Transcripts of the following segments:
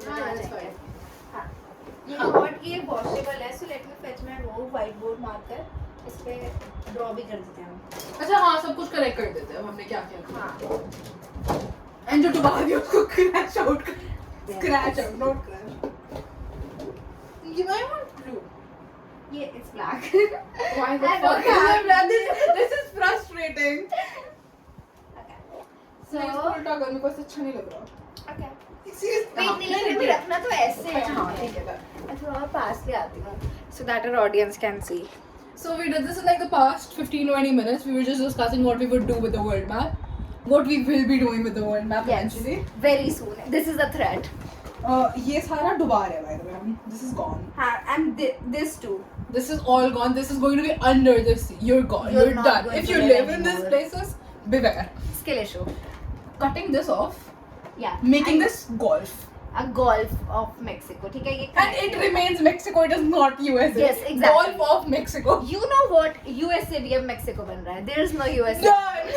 हाँ ये नोट ये वॉशेबल है, so let me fetch my वो व्हाइट बोर्ड मार्कर, इस पे ड्रॉ भी कर देते हैं हम। अच्छा हाँ, सब कुछ करेक्ट कर देते हैं हमने क्या क्या। हाँ एंड जो डुबा दिया उसको क्रैश आउट कर, scratch out not crash. You might want blue. ये it's black. Why the I fuck don't is have it black? This is frustrating. So नहीं इसको उल्टा कर, मेरे को ऐसा अच्छा नहीं लग रहा। okay हाँ, नहीं भी रखना तो ऐसे है। अच्छा हाँ ठीक है। मैं थोड़ा पास ले आती हूँ so that our audience can see. So we did this in like the past 15-20 minutes. We were just discussing what we would do with the world map, what we will be doing with the world map eventually. Very soon. This is the threat. ये सारा डुबा रहे हैं by the way. This is gone. हाँ and this too. This is all gone. This is going to be under the sea. You're gone. You're You're not done. going If to you live live in these anymore. places, beware. Skill issue. Cutting this off, Yeah. making this golf. A Gulf of Mexico. ठीक है ये. And it remains Mexico. It is not USA. Yes, exactly. Golf of Mexico. You know what? USA भी अब Mexico बन रहा है. There is no USA. Done.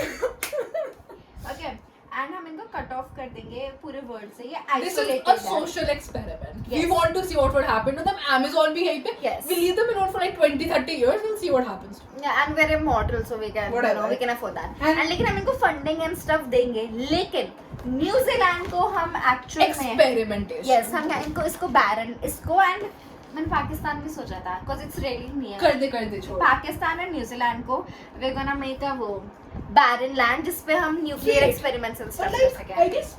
Okay. And हम इनको cut off कर देंगे पूरे world से. ये This is isolated a है. social experiment. Yes. We want to see what would happen to them. Amazon भी यहीं पे. Yes. We leave them alone for like 20-30 years. We'll see what happens. Yeah, and we're immortal, so we can, Whatever. you know, we can afford that. And- And लेकिन हम इनको funding and stuff देंगे. लेकिन New Zealand को हम actual में Experimentation. yes हम इनको इसको barren इसको and मैंने पाकिस्तान भी सोचा था because it's really near. कर दे छोड़. पाकिस्तान और न्यूजीलैंड को we're gonna make a वो barren land जिसपे हम nuclear Wait. experiments and But stuff कर like, सकें. I guess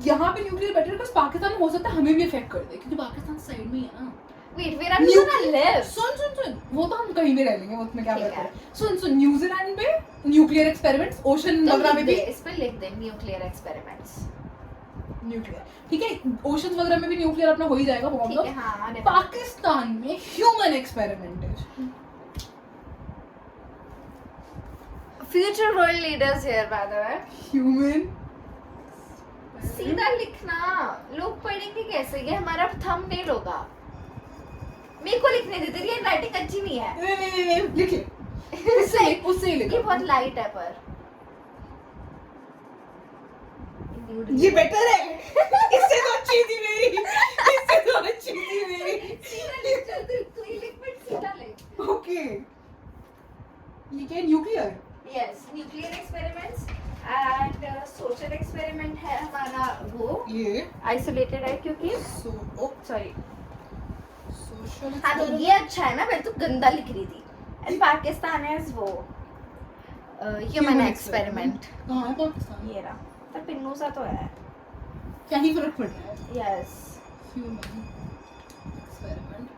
यहाँ पे न्यूक्लियर बेटर बिकॉज़ पाकिस्तान में हो सकता है हमें भी इफेक्ट कर दे क्योंकि पाकिस्तान साइड में ही है ना. Wait, where are we gonna live? सुन वो तो हम कहीं भी रह लेंगे, उसमें क्या ठीक फर्क है. है. सुन न्यूजीलैंड पे न्यूक्लियर एक्सपेरिमेंट्स, ओशन तो वगैरह में लिख भी दे, इस पे लिख दे nuclear experiments. न्यूक्लियर. ठीक है, ओशंस वगैरह में भी न्यूक्लियर अपना हो ही जाएगा बहुत ठीक है हाँ. पाकिस्तान में ह्यूमन एक्सपेरिमेंट है. Future world leaders here by the way. Human सीधा लिखना, लोग पढ़ेंगे कैसे? ये हमारा थंबनेल होगा. मेरे को लिखने दे, तेरी राइटिंग अच्छी नहीं है. नहीं लिख ले. उससे ही लिख. ये बहुत लाइट है पर. ये बेटर है. इससे तो अच्छी थी मेरी. इससे तो अच्छी थी मेरी. सीधा लिख, जल्दी तू ही लिख, बट सीधा लिख. ओके. ये क्या nuclear? Yes, nuclear experiments and social experiment है हमारा वो. ये Isolated है क्योंकि. सॉरी. सोशल. हाँ तो ये अच्छा है ना, मैं तो गंदा लिख रही थी. And पाकिस्तान है वो human experiment. कहाँ है पाकिस्तान? ये रहा. पर पिन्नू सा तो है. क्या ही फर्क पड़ता है? Yes. Human experiment.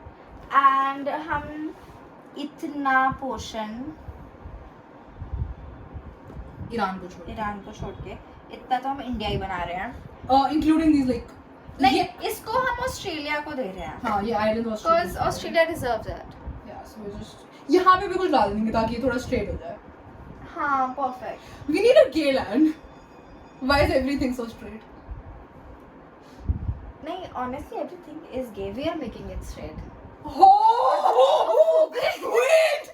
And हम इतना पोर्शन ईरान को छोड़. ईरान को छोड़ के इतना तो हम इंडिया ही बना रहे हैं. Including these like. नहीं, इसको हम ऑस्ट्रेलिया को दे रहे हैं. हाँ ये island Because Australia deserves it. Yeah, so we just यहाँ पे भी कुछ डाल देंगे ताकि ये थोड़ा स्ट्रेट हो जाए. हाँ, perfect. We need a gay land. Why is everything so straight? नहीं, honestly everything is gay. We are making it straight. Oh! Wait!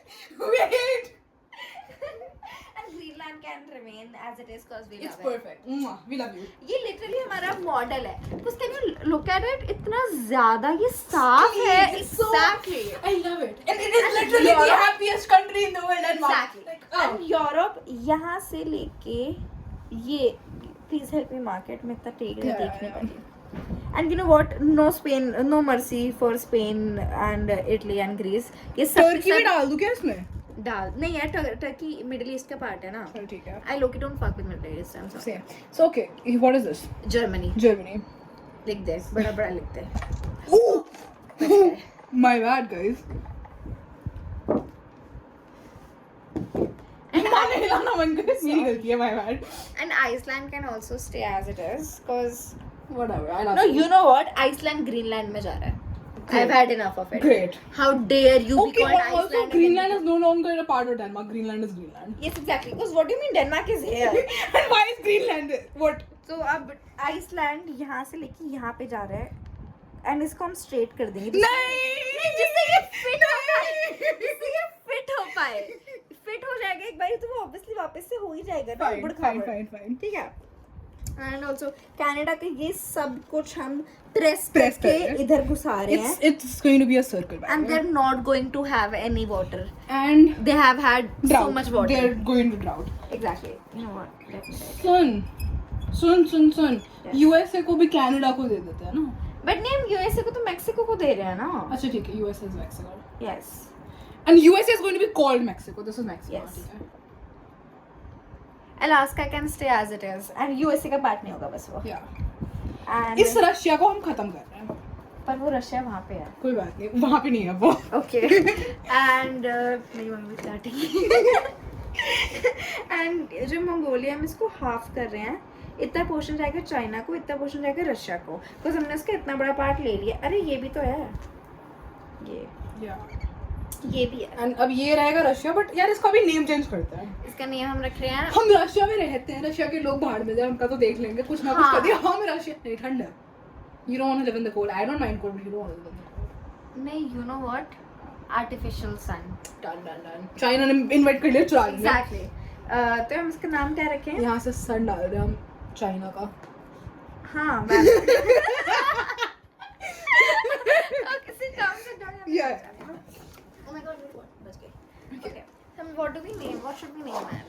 And Greenland can remain as it is because we It's love it. perfect. Mwah, we love you. ये literally हमारा model है. Because can you look at it? इतना ज़्यादा ये साफ है. It's so- Exactly. I love it. And it is And literally the Europe- happiest country in the world. And Exactly. Like, And Europe यहाँ से लेके ये please help me market में इतना टेक Yeah, देखने yeah. पड़ी. And you know what? No Spain, no mercy for Spain and Italy and Greece. ये सब टर्की भी डाल दूं क्या इसमें? डाल नहीं यार. टर्की मिडिल ईस्ट का पार्ट है ना. चल ठीक है. I look it don't fuck with Middle East. I'm sorry. Same. So okay, what is this? Germany. Germany. लिख दे, बड़ा बड़ा लिख दे. Oh! My bad, guys. माने हिलाना मन करे. मेरी गलती है. My bad. And Iceland can also stay as it is because Whatever. I love no, you know what? Iceland Greenland में जा रहा है. Great. I've had enough of it. Great. How dare you Okay, be called but also Iceland? Greenland is no longer a part of Denmark. Greenland is Greenland. Yes, exactly. Because what do you mean Denmark is here? And why is Greenland? What? So अब Iceland यहाँ से लेके यहाँ पे जा रहा है and इसको हम straight कर देंगे. नहीं. जिससे ये fit हो पाए. जिससे ये fit हो पाए. Fit हो जाएगा एक बार तो वो obviously वापस से हो ही जाएगा ना. Fine, उबड़ fine, खाबड़. fine, fine. ठीक है. एंड ऑल्सो कनाडा के ये सब कुछ हम प्रेस Press करके कर रहे हैं। इधर घुसा रहे हैं It's going to be a circle. by and the way. they're not going to have any water. And They have had drought. so much water. They're going to drought. Exactly. You know what? Let me write. Soon. Yes. USA को भी Canada को दे देते हैं ना. But नहीं, हम USA को तो मैक्सिको को दे रहे हैं ना. अच्छा ठीक है, USA is Mexico. Yes. And USA is going to be called Mexico. This is Mexico. Yes. ठीक है. Alaska can stay as it is and USA का पार्ट नहीं होगा बस वो. Yeah. And इस रशिया को हम खत्म कर रहे हैं. पर वो रशिया वहाँ पे है. कोई बात नहीं, वहाँ पे नहीं है वो. Okay. And मेरी मम्मी स्टार्टिंग. And जो मंगोलिया में इसको हाफ कर रहे हैं, इतना पोर्शन जाएगा चाइना को, इतना पोर्शन जाएगा रशिया को, बिकॉज हमने इसका इतना बड़ा पार्ट ले लिया. अरे ये भी तो है, ये भी है. एंड अब ये रहेगा रशिया, बट यार इसका भी नेम चेंज करते हैं. इसका नियम हम रख रहे हैं. हम रशिया में रहते हैं, रशिया के लोग बाहर में जाए, उनका तो देख लेंगे, कुछ ना कुछ हाँ. कर दिया. हाँ मैं रशिया नहीं, ठंड है. You don't want to live in the cold. I don't mind cold, but you don't want to live in the cold. नहीं, you know what? Artificial sun. Done. China ने इनवाइट कर लिया, चुरा लिया. Exactly. तो हम इसका नाम क्या रखें? यहाँ से सन डाल रहे हैं हम चाइना का. हाँ, मैं. Okay, sit down. Yeah. Oh my God, what? बच गई. Okay. What do we name? What should we name it?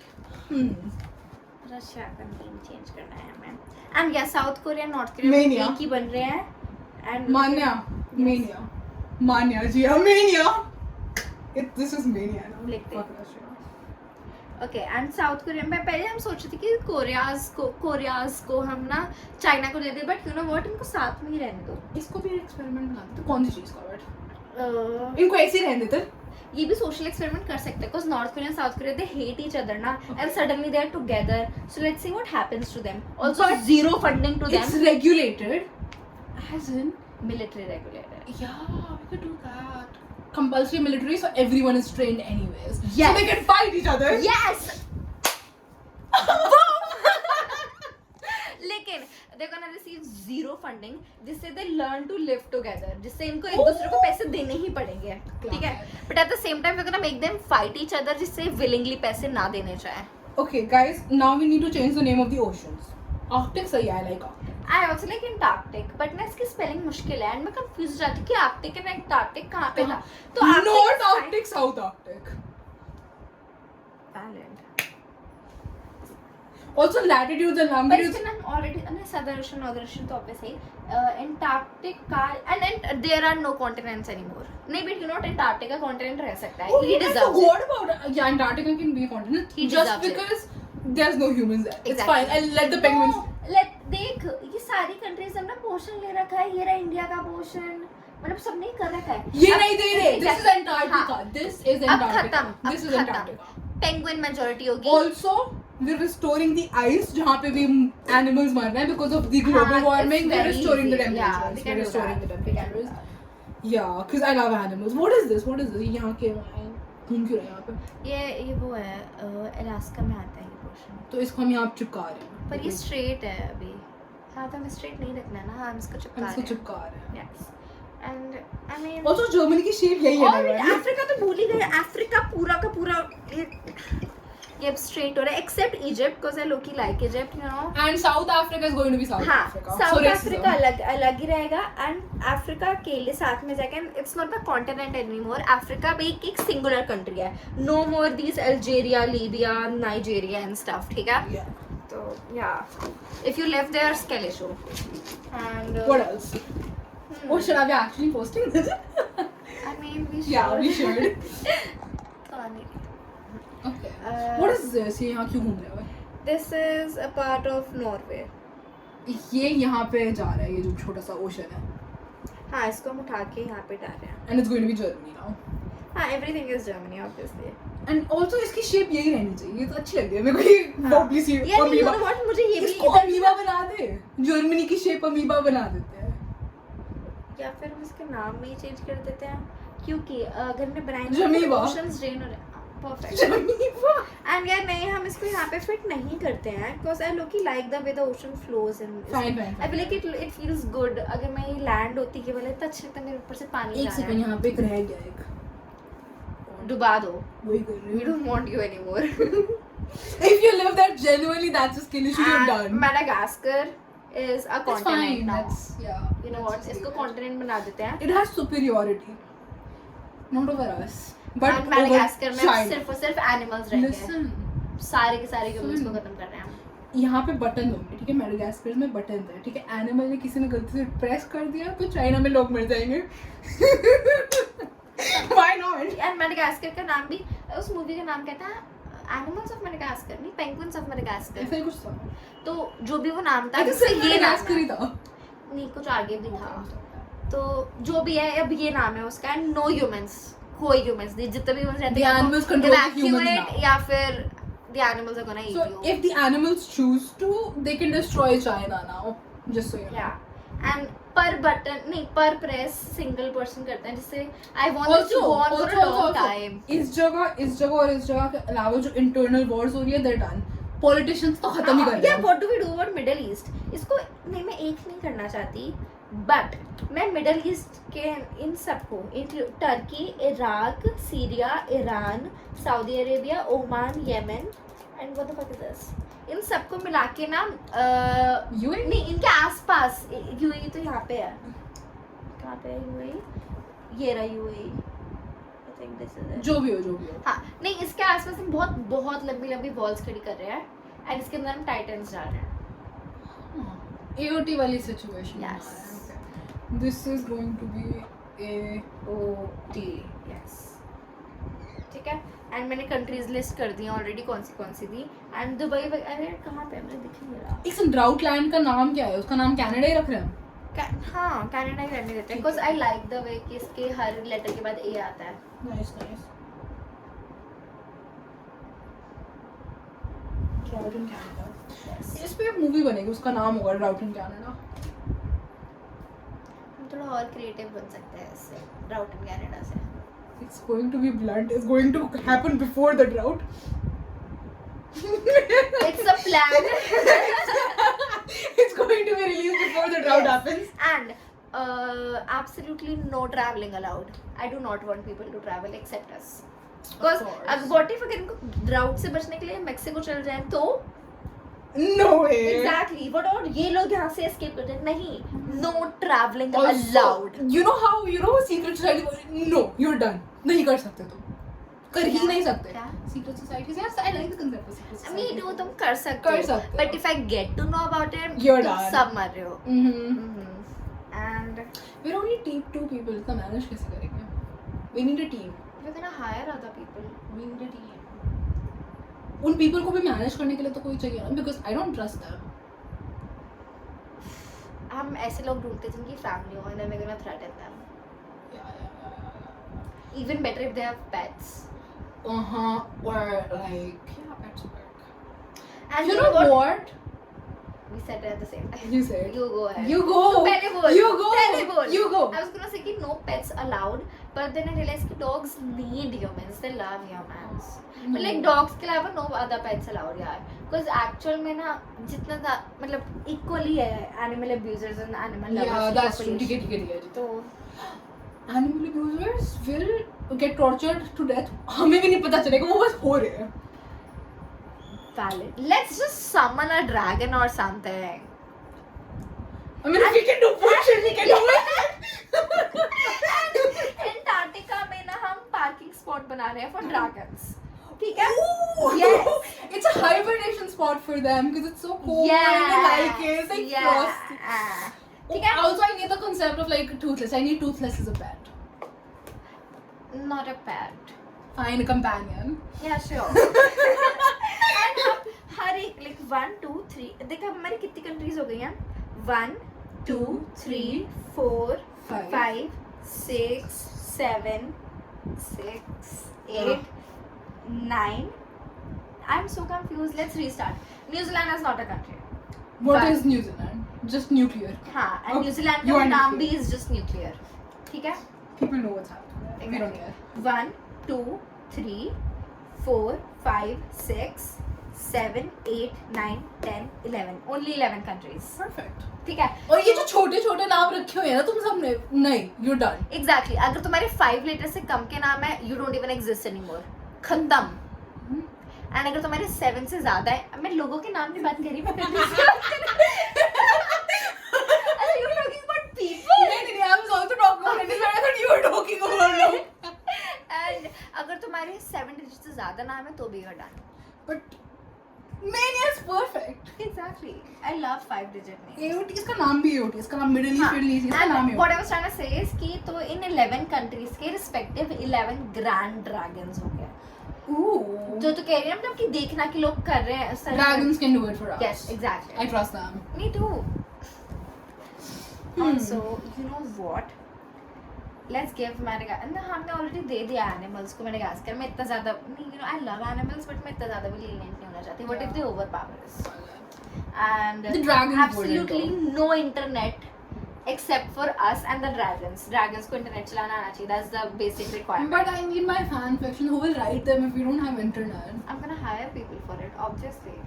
Russia का नेम चेंज करना है हमें. एंड या South Korea, North Korea Mania. एक ही बन रहे हैं. And Manya ji, mania. This is mania now. लिखते हैं. Fuck Russia. Okay. And South Korea में पहले हम सोच रहे थे कि कोरियाज को हम ना चाइना को दे दे, बट यू नो व्हाट, इनको साथ में ही रहने दो. इसको भी एक्सपेरिमेंट बना देते. कौन सी चीज का बट इनको ऐसे ही रहने देते. ये भी सोशल एक्सपेरिमेंट कर सकते हैं, because North Korea South Korea they hate each other ना, and suddenly they are together. So let's see what happens to them. Also But zero funding to It's them. regulated. As in, military regulator. yeah, we could do that. Compulsory military, so everyone is trained anyways. Yes. So they can fight each other. Yes. लेकिन they're gonna receive zero funding, जिससे they learn to live together, जिससे इनको एक दूसरे को पैसे देने ही पड़ेंगे. ठीक है. But at the same time we're gonna make them fight each other, जिससे willingly पैसे ना देने चाहे. Okay, guys, now we need to change the name of the oceans. Arctic सही है, I like Arctic. I also like Antarctic, but ना इसकी spelling मुश्किल है, and मैं कंफ्यूज हो जाती हूँ कि आर्कटिक और एंटार्क्टिक कहाँ पे था. तो North Arctic, South Arctic. Valid. Also latitudes and But longitudes. इसमें ना already ना southern ocean, northern ocean तो obvious है. Antarctic का and there are no continents anymore. नहीं, but you know what, Antarctica continent रह सकता है. Oh, He I deserves forgot it. about yeah, Antarctica can be a continent. He just deserves it. because there's no humans there. It's Exactly. fine. I'll let the penguins. देख, ये सारी countries हमने portion ले रखा है. ये रहा India का पोर्शन, मतलब सबने ही कर रखा है. ये नहीं दे रहे. This is Exactly. Antarctica. हाँ. This is अब Antarctica. खत्म. This is Antarctica. Penguin majority होगी. Also, we're restoring the ice जहाँ पे भी animals मर रहे हैं because of the global हाँ, warming. it's We're very restoring the easy. Yeah, temperatures. we can We're do restoring that. the We can do temperatures. that. Yeah, because I love animals. What is this? What is this? यहाँ के घूम क्यों रहे हैं यहाँ पे? ये वो है, अलास्का में आता है ये पोर्शन. तो इसको हम यहाँ चिपका रहे हैं. पर ये स्ट्रेट है अभी. हाँ, तो हमें स्ट्रेट नहीं रखना है ना. हाँ, हम इसको हम चिपका इसको रहे हैं. चिपका रहे हैं. Yes. And I mean, Also, Germany की शेप यही है और ना. अफ्रीका तो भूल ही गए. अफ्रीका पूरा का पूरा ये स्ट्रेट हो रहा है, except Egypt, because I lowkey like Egypt, you know. And South Africa is going to be South हाँ, Africa. South So racism. Africa अलग ही रहेगा. एंड अफ्रीका अकेले साथ में जाके, it's not the continent anymore. Africa भी एक सिंगुलर कंट्री है. No more this Algeria, Libya, Nigeria and stuff. ठीक है. Yeah. तो या if you live there, scale show. And What else? Oh, should I be actually posting this? I mean we Yeah, we should. Okay. What is this? ये यहाँ क्यों घूम रहे हो? This is a part of Norway. ये यहाँ पे जा रहा है, ये जो छोटा सा ओशन है. हाँ, इसको हम उठा के यहाँ पे डाल रहे हैं. And it's going to be Germany now. हाँ, everything is Germany obviously. And also इसकी शेप यही रहनी चाहिए. ये तो अच्छी लग रही है मेरे को. ये wobbly सी यार, you know what, मुझे ये भी इसको अमीबा बना दे. जर्मनी की शेप अमीबा बना देते हैं. या फिर हम इसके नाम में ही चेंज कर देते हैं, क्योंकि अगर हमने बनाए जमीबा. ऑप्शंस ड्रेन हो रहे. परफेक्ट. जमीबा. एंड यार नहीं, हम इसको यहाँ पे फिट नहीं करते हैं, because I look like the way the ocean flows in. Fine. I feel like it feels good. अगर मैं ये लैंड होती कि बोले, इतना अच्छा लगता मेरे ऊपर से पानी जा एक रहा सेकंड, है. यहाँ पे एक रह गया एक. डुबा दो. वही कर रही वी हूँ. Don't want you anymore. If you live there genuinely, that's a skill issue you're done. Madagascar is a That's continent fine. now. That's yeah. You know what? इसको continent बना देते हैं. It has superiority. Not over us. But And Madagascar में China. सिर्फ और सिर्फ animals रहेंगे. Listen. सारे के सारे humans को खत्म कर रहे हैं. यहाँ पे बटन होंगे, ठीक है? मेडागास्कर में बटन है, ठीक है? एनिमल ने किसी ने गलती से प्रेस कर दिया तो चाइना में लोग मर जाएंगे. Why not? And Madagascar का नाम भी उस मूवी का नाम कहता है Animals of Madagascar नहीं Penguins of Madagascar. ऐसा ही कुछ था. तो जो भी वो नाम था जिससे जिससे ये नाम ही था. नहीं कुछ आगे भी था. तो जो भी है अब ये नाम है उसका नो ह्यूमंस. कोई ह्यूमंस नहीं जितने भी ह्यूमंस रहते The animals control the humans evacuate now. या फिर the animals are gonna eat So you. if the animals choose to, they can destroy China now. Just so you know. Yeah. And per button नहीं per press single person करते हैं जिससे I want this to go on for a long time. इस जगह और इस जगह के अलावा जो internal wars हो रही है, they're done. Politicians तो खत्म ही कर रहे Yeah, हैं. what do we do about Middle East? इसको नहीं मैं एक नहीं करना चाहती बट मैं मिडल ईस्ट के इन सबको Turkey Iraq Syria Iran Saudi Arabia Oman Yemen and what the fuck is this in सबको मिला के ना UAE? नहीं इनके आसपास यूएई तो यहाँ पे है कहाँ पे है यूएई ये रहा UAE I think this is जो भी हो. हाँ नहीं इसके आसपास हम बहुत लंबी वॉल्स खड़ी कर रहे हैं एंड इसके अंदर हम टाइटन्स डाल रहे हैं AOT वाली situation. Yes. Okay. This is going to be AOT. Yes ठीक है एंड मैंने कंट्रीज लिस्ट कर दी ऑलरेडी कौन सी थी एंड दुबई अरे कहाँ पे है मुझे दिख नहीं रहा इस ड्राउट लैंड का नाम क्या है? उसका नाम कनाडा ही रख रहे हैं. हाँ कनाडा ही रहने देते हैं because I like the way कि इसके हर लेटर के बाद ए आता है Nice. Drought in Canada. इस पे एक मूवी बनेगी, उसका नाम होगा ड्राउट इन कनाडा. हम थोड़ा और क्रिएटिव बन सकते हैं इससे ड्राउट इन कनाडा से It's going to be blunt. It's going to happen before the drought. It's a plan It's going to be released before the drought happens. and absolutely no traveling allowed. I do not want people to travel except us. Because what if अगर इनको drought से बचने के लिए Mexico चल जाएं तो No way. exactly what और ये लोग यहाँ से escape कर जाएं नहीं no traveling Also, allowed. You know how secret society? No, you're done. नहीं कर सकते तुम. कर ही नहीं सकते. क्या? Secret societies. Yes, I like the concept of secret I mean society. do तुम कर सकते कर हो सकते हो. but if I get to know about it You're तुम done. सब मर रहे हो. And We're only two people. इतना manage कैसे करेंगे? We need a team. we're gonna hire other people. We need a team. उन people को भी manage करने के लिए तो कोई चाहिए ना, because I don't trust them. हम ऐसे लोग ढूंढते हैं जिनकी फैमिली हो and then we're gonna threaten them. Yeah. Even better if they have pets. Or like pets work. And You know what? We said it at the same time. You said. You go ahead. You go. तो पहले बोल. You go. पहले बोल. You go. I was gonna say कि no pets allowed, but then I realized कि dogs need humans. They love humans. But like dogs के अलावा no other pets allowed यार. Because actual में ना जितना मतलब equally है animal abusers and animal lovers. Yeah, की that's true. population. ठीक है. तो Animal abusers will get tortured to death. हमें भी नहीं पता चलेगा, वो बस हो रहे हैं. valid. Let's just summon a dragon or something. I mean, if we can do bullshit, we can do it. Antarctica में ना हम parking spot बना रहे हैं for dragons. ठीक है? Ooh, Yes. It's a hibernation spot for them because it's so cold Yes. and they like it. It's like frost. ठीक है? Also, I need the concept of like toothless. I need toothless as a pet. Not a pet. Fine, a companion. Yeah, sure. And हम हर एक like 1 2 3 देख अब हमारी कितनी countries हो गई हैं 1 2 3 4 5 6 7 6 8 9 I'm so confused. Let's restart. New Zealand is not a country. What But- is New Zealand? Just nuclear. हाँ and Oh, New Zealand you का are नाम भी nuclear. is just nuclear. ठीक है? People know what's happening. We don't care. 1 2 3 4 5 6 7 8 9 10 11 only 11 countries. Perfect. ठीक है? और ये जो छोटे छोटे नाम रखे हुए हैं ना तुम सब ने नहीं, you're done. Exactly. अगर तुम्हारे 5 लेटर से कम के नाम है you don't even exist anymore. खत्म. एंड अगर तुम्हारे 7 से ज्यादा है, मैं लोगों के नाम की बात कर रही हूँ, मैं countries की बात कर रही हूँ। Are you talking about people? नहीं, I was also talking about it, I thought you were talking about them. And अगर तुम्हारे 7 डिजिट से ज्यादा नाम है तो भी you're done. But Mania is perfect. Exactly. I love 5 digit names. AOT इसका नाम भी AOT, इसका नाम Middle East, हाँ, Middle East, इसका and नाम ही what I was trying to say is कि तो in 11 countries के respective 11 grand dragons हो गए. Ooh. जो तो कह रही है मतलब कि देखना कि लोग कर रहे हैं ऐसा. Dragons can do it for us. Yes, exactly. I trust them. Me too. Also, you know what? Let's give Madagascar. ना हमने already दे दिया animals को Madagascar में इतना ज़्यादा नहीं, you know I love animals but मैं इतना ज़्यादा भी lenient नहीं होना चाहती. What if they overpower us? And The dragons absolutely wouldn't no internet except for us and the dragons. Dragons को internet चलाना आना चाहिए. That's the basic requirement. But I need my fan fiction. Who will write them if we don't have internet? I'm gonna hire people for it, obviously.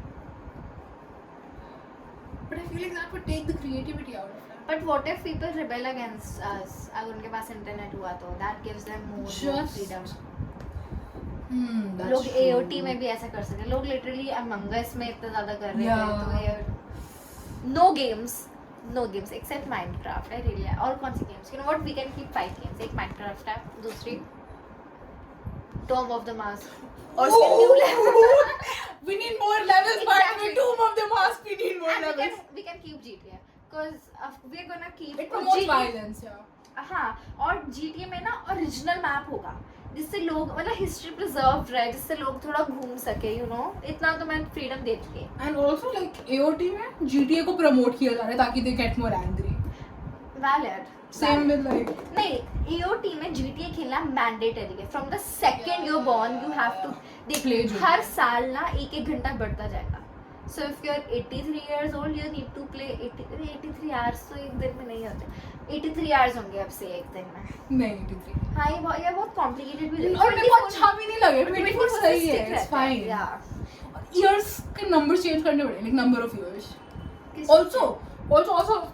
But I feel like that would take the creativity out of it. But what if people rebel against us? अगर उनके पास internet हुआ तो that gives them more Just- freedom. That's लोग true. AOT में भी ऐसा कर सकते हैं. लोग literally Among Us में इतना ज़्यादा कर रहे Yeah. थे तो ये no games except Minecraft. I really और कौन सी games? You know what? We can keep 5 games. एक Minecraft है, दूसरी Tomb of the Mars. और उसके new level. We need more levels, but Exactly. with Tomb of the Mask, we need more And levels. we can keep GTA because we're gonna keep. It promotes GTA violence, yeah. हाँ, और GTA में ना original map होगा जिससे लोग मतलब history preserve रहे, जिससे लोग थोड़ा घूम सके, यू नो इतना तो मैं फ्रीडम देती है. And also like AOT में GTA को promote किया जा रहा है ताकि they get more angry. Valid. Same with like नहीं, AOT में GTA खेलना मैंडेटरी है. From the second you born you have to Play देख GTA. हर साल ना 1-1 घंटा बढ़ता जाएगा. So if you're 83 years old you need to play 83 hours तो एक दिन में नहीं होते. 83 hours होंगे अब से एक दिन में. नहीं 83. हाँ ये बहुत कॉम्प्लिकेटेड भी और मेरे को अच्छा भी नहीं लगे. 24 सही है. It's fine. Yeah. Years के numbers change करने पड़े like number of years. Also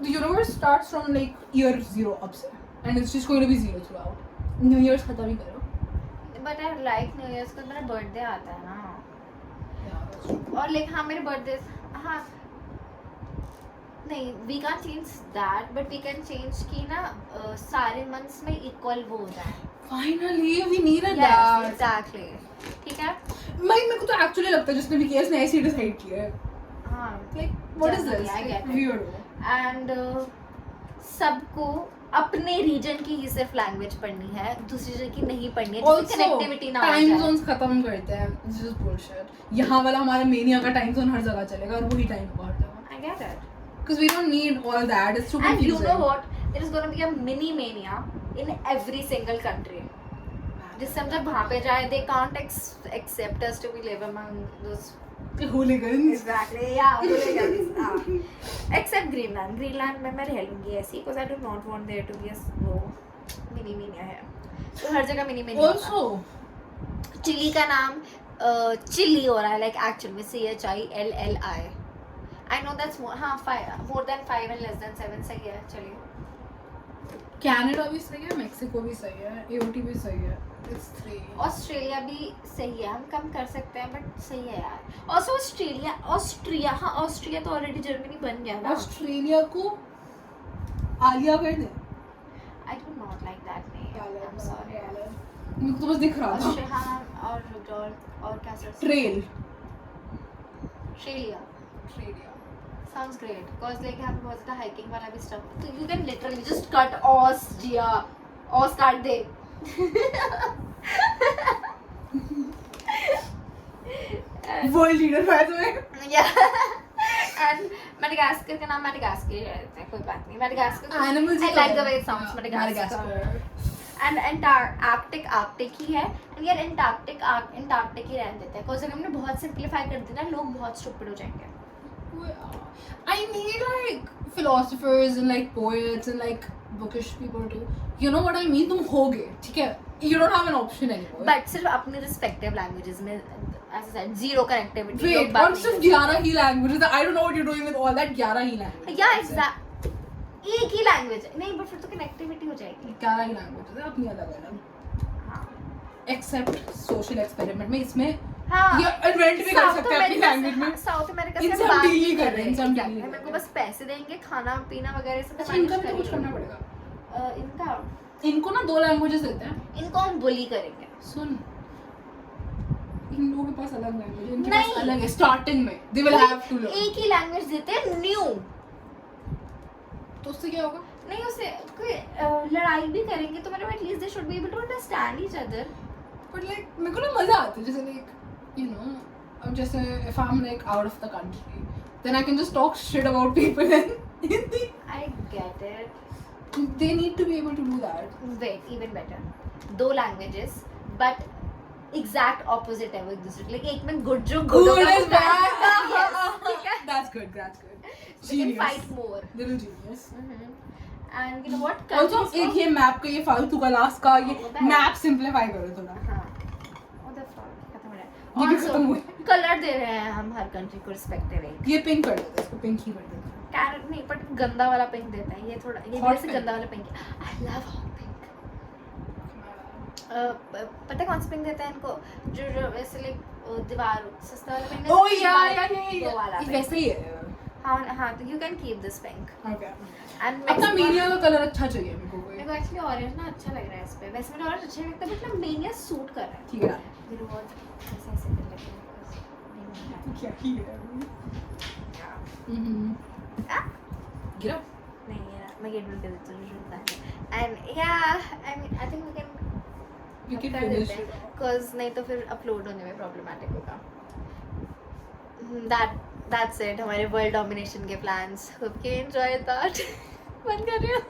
the universe starts from like year 0 up से and it's just going to be 0 throughout. New Year's खत्म ही करो. But I like New Year's because मेरा birthday आता है ना. Yeah, that's true. और like हाँ मेरे बर्थडे हाँ नहीं we can't change that but we can change कि ना सारे मंथ्स में इक्वल वो हो जाए. Finally, we needed Yes, that. exactly. ठीक है. मेरे को तो actually लगता है जिसने भी केस ने ऐसे ही decide किया है. हाँ. Like, what is Generally, this? I get it. Weirdo. And सबको अपने रीजन की ही सिर्फ लैंग्वेज पढ़नी है, दूसरी रीजन की नहीं पढ़नी है, जिससे कनेक्टिविटी ना हो टाइम जाए. जोन्स खत्म करते हैं. This is bullshit. यहाँ वाला हमारा मेनिया का टाइम जोन हर जगह चलेगा और वही टाइम होगा हर जगह. I get it. Because we don't need all that. It's too And you confusing. know what? There is going to be a mini mania in every single country. जिससे हम जब वहाँ पे जाए, they can't accept us to be live among those. The hooligans. Exactly, yeah, hooligans. Except Greenland. Greenland में मैं रह लूँगी ऐसी, because I do not want there to be a वो mini mania है. तो हर जगह mini mania. Also. चिली का नाम चिली हो रहा है, like actually CHILLI. I know that's more than 5 and less than 7 सही है. चलिए. Canada भी सही है, Mexico भी सही है, AOT भी सही है. It's 3. ऑस्ट्रेलिया भी सही है, हम कम कर सकते हैं बट सही है यार. ऑल्सो ऑस्ट्रिया हाँ ऑस्ट्रिया तो ऑलरेडी जर्मनी बन गया ना. ऑस्ट्रेलिया को आलिया कर दे. I do not like that name. I am sorry. मेरे को तो बस दिख रहा था. ऑस्ट्रिया हाँ और क्या sir. Trail. Australia sounds great because like यहाँ पे बहुत ज़्यादा hiking वाला भी stuff. तो you can literally just cut Oz काट दे. World leader by the way. Yeah. And Madagascar का नाम Madagascar ही रहता है, कोई बात नहीं. Madagascar. Animals I like the way it sounds. Madagascar. And Arctic ही है. And यार Antarctic ही रहने देते हैं. Because अगर हमने बहुत simplify कर दिया ना, लोग बहुत stupid हो जाएंगे. I need like philosophers and like poets and like bookish people to, you know what I mean? तुम होगे, ठीक है? You don't have an option anymore. But सिर्फ अपने respective languages में, as I said, zero connectivity. Wait, और सिर्फ 11 ही languages. I don't know what you're doing with all that 11 he languages. Yeah, exactly. एक ही language नहीं, but फिर तो connectivity हो जाएगी. 11 ही languages है, अपनी अलग अलग. हाँ. Except social experiment में इसमें हाँ, या इन्वेंट भी कर सकते हैं अपनी लैंग्वेज में। साउथ अमेरिका इनसे से हम बात deal नहीं ही कर कर रहे रहे हैं, इनसे हम deal हैं, ही कर मेरे को रहे बस पैसे देंगे, खाना पीना वगैरह सब अच्छा, मैनेज इनका भी तो कुछ करना करेंगे। पड़ेगा। इनका इनको ना 2 लैंग्वेजेस देते हैं। इनको हम बुली करेंगे। सुन, इन लोगों के पास अलग लैंग्वेज है, इनके नहीं। पास अलग है स्टार्टिंग में। They will have to learn. एक ही लैंग्वेज देते हैं न्यू। तो उससे क्या होगा? नहीं, उससे कोई लड़ाई भी करेंगे तो मतलब at least they should be able to understand each other. But like मेरे को ना मजा आता है, जैसे लाइक यू नो, अब जैसे if I am like out of the country, then I can just talk shit about people in Hindi. I get it. They need to be able to do that. Wait, even better, 2 languages but exact opposite है वो एक दूसरे के। Like एक में good जो good Good is bad. ठीक है, That's good. That's good. we can fight more. Little genius. And you know what Also एक ये मैप का ये फालतू का लास्ट का ये Oh, bad. मैप सिंपलीफाई करो थोड़ा। हाँ, what the fuck, खत्म हो रहा ये है। भी Also, खत्म हुआ। कलर दे रहे हैं हम हर कंट्री को रिस्पेक्ट दे रहे हैं। ये पिंक कर देते हैं, इसको पिंक ही कर देते हैं। कैरेट नहीं, बट गंदा वाला पिंक देता है ये थोड़ा, ये Hot वैसे pink. गंदा वाला पिंक है। I love hot pink. पता है कौन सा पिंक देता है इनको? जो वैसे लाइक दीवार सस्ता वाला पिंक। Oh yeah. वो वाला ये pink। वैसे ही है। हाँ, तो you can keep this pink. Okay. And अपना मीनिया का कलर अच्छा चाहिए मेरे को कोई। मेरे को एक्चुअली ऑरेंज ना अच्छा लग रहा है इस पे। वैसे मेरा ऑरेंज अच्छा नहीं लगता बट ना मेनिया सूट कर रहा है। ठीक है। मेरे को ऐसे ऐसे कर लेते हैं। क्या ही है? गिरा। नहीं यार, मैं गेट बंद कर देती हूँ, रुकता है। एंड या I mean I think we can We can कर finish देते it हैं off. बिकॉज नहीं तो फिर अपलोड होने में प्रॉब्लमेटिक होगा। That's it, हमारे वर्ल्ड डोमिनेशन के plans. Hope you enjoy that. बंद कर रही हूँ।